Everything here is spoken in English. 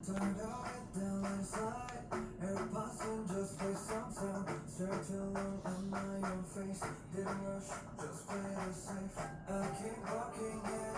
Turned out with the landslide. Air passing, just waste some time. Straight too long on my own face. Didn't rush, just play it safe. I keep walking, yeah.